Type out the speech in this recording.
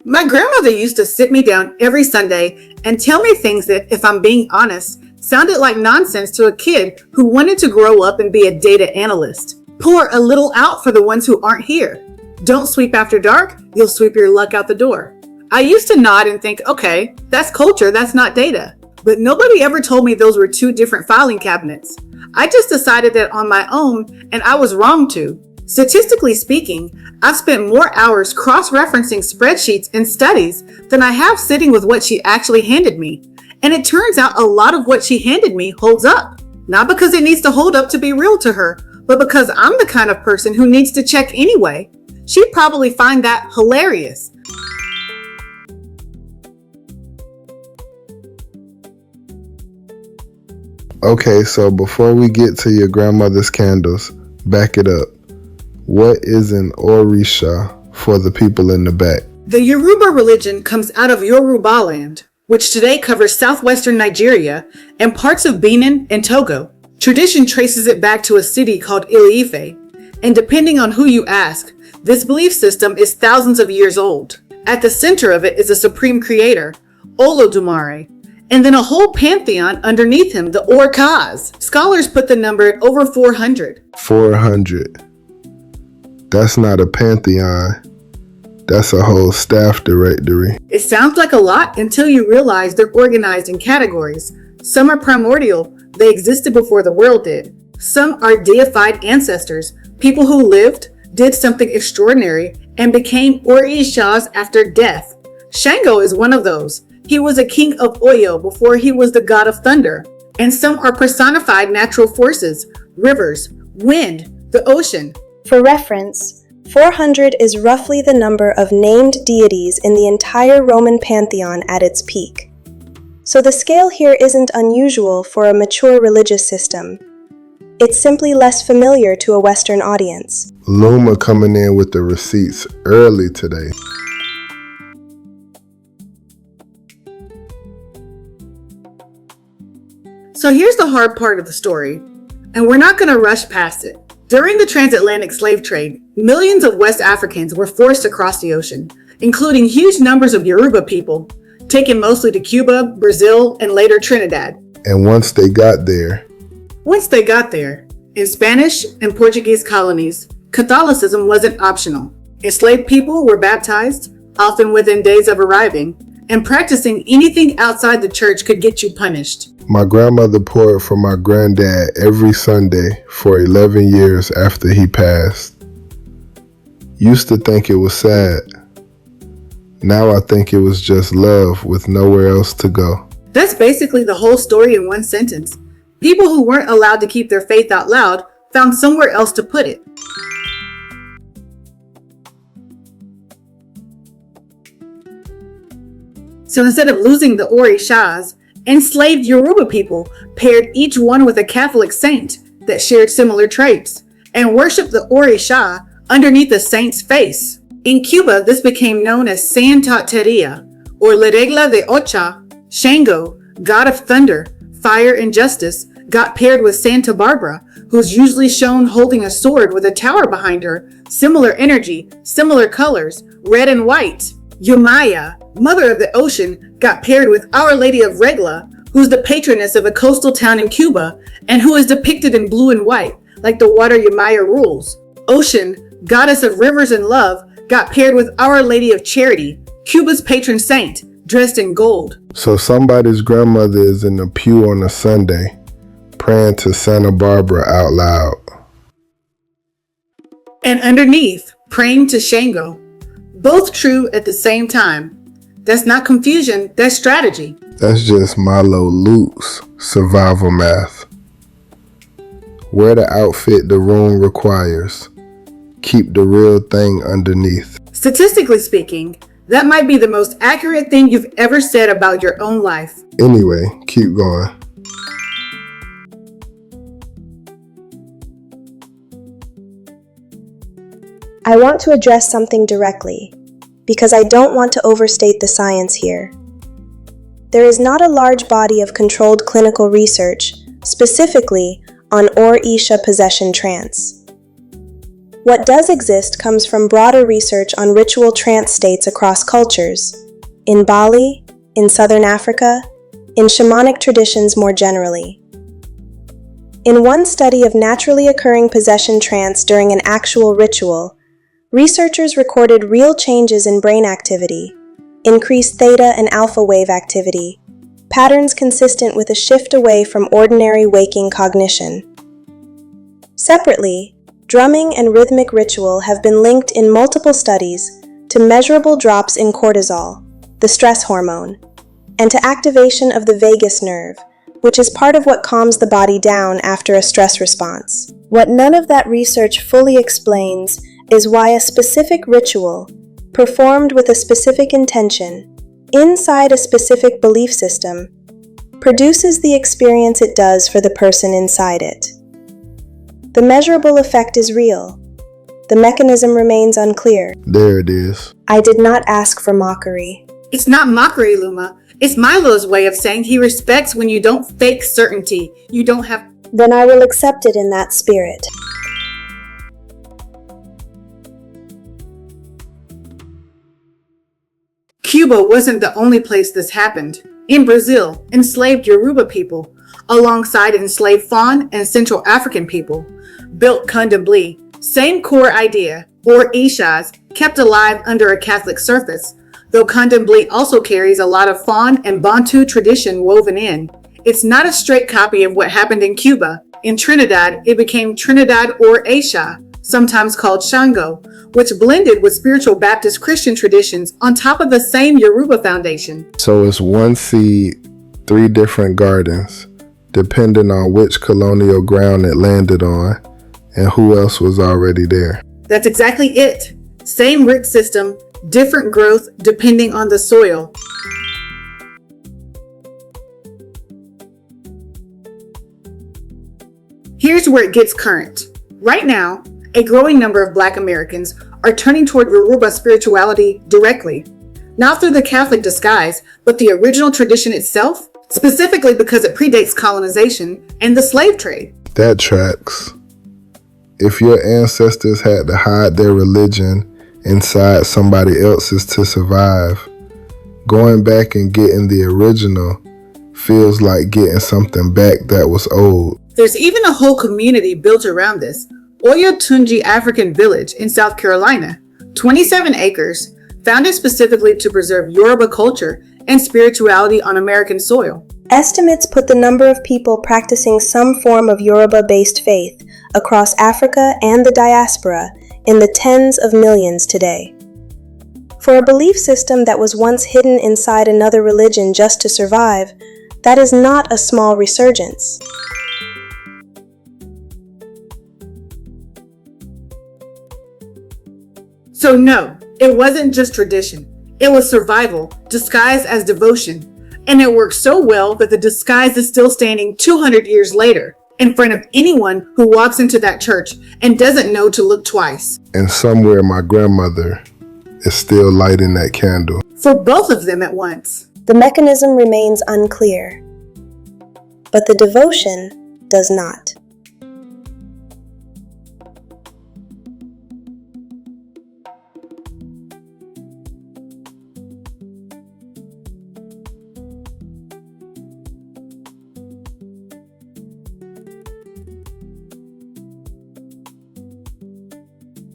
My grandmother used to sit me down every Sunday and tell me things that, if I'm being honest, sounded like nonsense to a kid who wanted to grow up and be a data analyst. Pour a little out for the ones who aren't here. Don't sweep after dark, you'll sweep your luck out the door. I used to nod and think, okay, that's culture, that's not data. But nobody ever told me those were two different filing cabinets. I just decided that on my own, and I was wrong to. Statistically speaking, I've spent more hours cross-referencing spreadsheets and studies than I have sitting with what she actually handed me. And it turns out a lot of what she handed me holds up. Not because it needs to hold up to be real to her, but because I'm the kind of person who needs to check anyway. She'd probably find that hilarious. Okay, so before we get to your grandmother's candles, back it up. What is an Orisha for the people in the back? The Yoruba religion comes out of Yoruba land, which today covers southwestern Nigeria and parts of Benin and Togo. Tradition traces it back to a city called Ile Ife, and depending on who you ask, this belief system is thousands of years old. At the center of it is a supreme creator, Olodumare, and then a whole pantheon underneath him, the Orishas. Scholars put the number at over 400. 400. That's not a pantheon. That's a whole staff directory. It sounds like a lot until you realize they're organized in categories. Some are primordial, they existed before the world did. Some are deified ancestors, people who lived, did something extraordinary, and became Orishas after death. Shango is one of those. He was a king of Oyo before he was the god of thunder. And some are personified natural forces, rivers, wind, the ocean. For reference, 400 is roughly the number of named deities in the entire Roman pantheon at its peak. So the scale here isn't unusual for a mature religious system. It's simply less familiar to a Western audience. Luma coming in with the receipts early today. So here's the hard part of the story, and we're not going to rush past it. During the transatlantic slave trade, millions of West Africans were forced across the ocean, including huge numbers of Yoruba people, taken mostly to Cuba, Brazil, and later Trinidad. And once they got there, in Spanish and Portuguese colonies, Catholicism wasn't optional. Enslaved people were baptized, often within days of arriving, and practicing anything outside the church could get you punished. my grandmother poured for my granddad every Sunday for 11 years after he passed. Used to think it was sad. Now I think it was just love with nowhere else to go. That's basically the whole story in one sentence. People who weren't allowed to keep their faith out loud found somewhere else to put it. So instead of losing the Orishas, enslaved Yoruba people paired each one with a Catholic saint that shared similar traits and worshiped the Orisha underneath the saint's face. In Cuba, this became known as Santeria, or La Regla de Ocha. Shango, god of thunder, fire, and justice, got paired with Santa Barbara, who's usually shown holding a sword with a tower behind her, similar energy, similar colors, red and white. Yemaya, mother of the ocean, got paired with Our Lady of Regla, who's the patroness of a coastal town in Cuba, and who is depicted in blue and white, like the water Yemaya rules. Oshun, goddess of rivers and love, got paired with Our Lady of Charity, Cuba's patron saint, dressed in gold. So somebody's grandmother is in the pew on a Sunday, praying to Santa Barbara out loud. And underneath, praying to Shango. Both true at the same time. That's not confusion, that's strategy. That's just Milo Luke's survival math. Wear the outfit the room requires. Keep the real thing underneath. Statistically speaking, that might be the most accurate thing you've ever said about your own life. Anyway, keep going. I want to address something directly, because I don't want to overstate the science here. There is not a large body of controlled clinical research, specifically on Orisha possession trance. What does exist comes from broader research on ritual trance states across cultures, in Bali, in Southern Africa, in shamanic traditions more generally. In one study of naturally occurring possession trance during an actual ritual, researchers recorded real changes in brain activity, increased theta and alpha wave activity, patterns consistent with a shift away from ordinary waking cognition. Separately, drumming and rhythmic ritual have been linked in multiple studies to measurable drops in cortisol, the stress hormone, and to activation of the vagus nerve, which is part of what calms the body down after a stress response. What none of that research fully explains is why a specific ritual, performed with a specific intention, inside a specific belief system, produces the experience it does for the person inside it. The measurable effect is real. The mechanism remains unclear. There it is. I did not ask for mockery. It's not mockery, Luma. It's Milo's way of saying he respects when you don't fake certainty. You don't have... Then I will accept it in that spirit. Cuba wasn't the only place this happened. In Brazil, enslaved Yoruba people, alongside enslaved Fawn and Central African people, built candomblé, same core idea, or Orishas, kept alive under a Catholic surface, though candomblé also carries a lot of Fawn and Bantu tradition woven in. It's not a straight copy of what happened in Cuba. In Trinidad, it became Trinidad or Aisha, sometimes called Shango, which blended with spiritual Baptist Christian traditions on top of the same Yoruba foundation. So it's one seed, 3 different gardens, depending on which colonial ground it landed on and who else was already there. That's exactly it. Same root system, different growth depending on the soil. Here's where it gets current. Right now, a growing number of Black Americans are turning toward Yoruba spirituality directly, not through the Catholic disguise, but the original tradition itself, specifically because it predates colonization and the slave trade. That tracks. If your ancestors had to hide their religion inside somebody else's to survive, going back and getting the original feels like getting something back that was old. There's even a whole community built around this, Oyotunji African Village in South Carolina, 27 acres, founded specifically to preserve Yoruba culture and spirituality on American soil. Estimates put the number of people practicing some form of Yoruba-based faith across Africa and the diaspora in the tens of millions today. For a belief system that was once hidden inside another religion just to survive, that is not a small resurgence. So no, it wasn't just tradition. It was survival, disguised as devotion. And it worked so well that the disguise is still standing 200 years later in front of anyone who walks into that church and doesn't know to look twice. And somewhere my grandmother is still lighting that candle. For both of them at once. The mechanism remains unclear, but the devotion does not.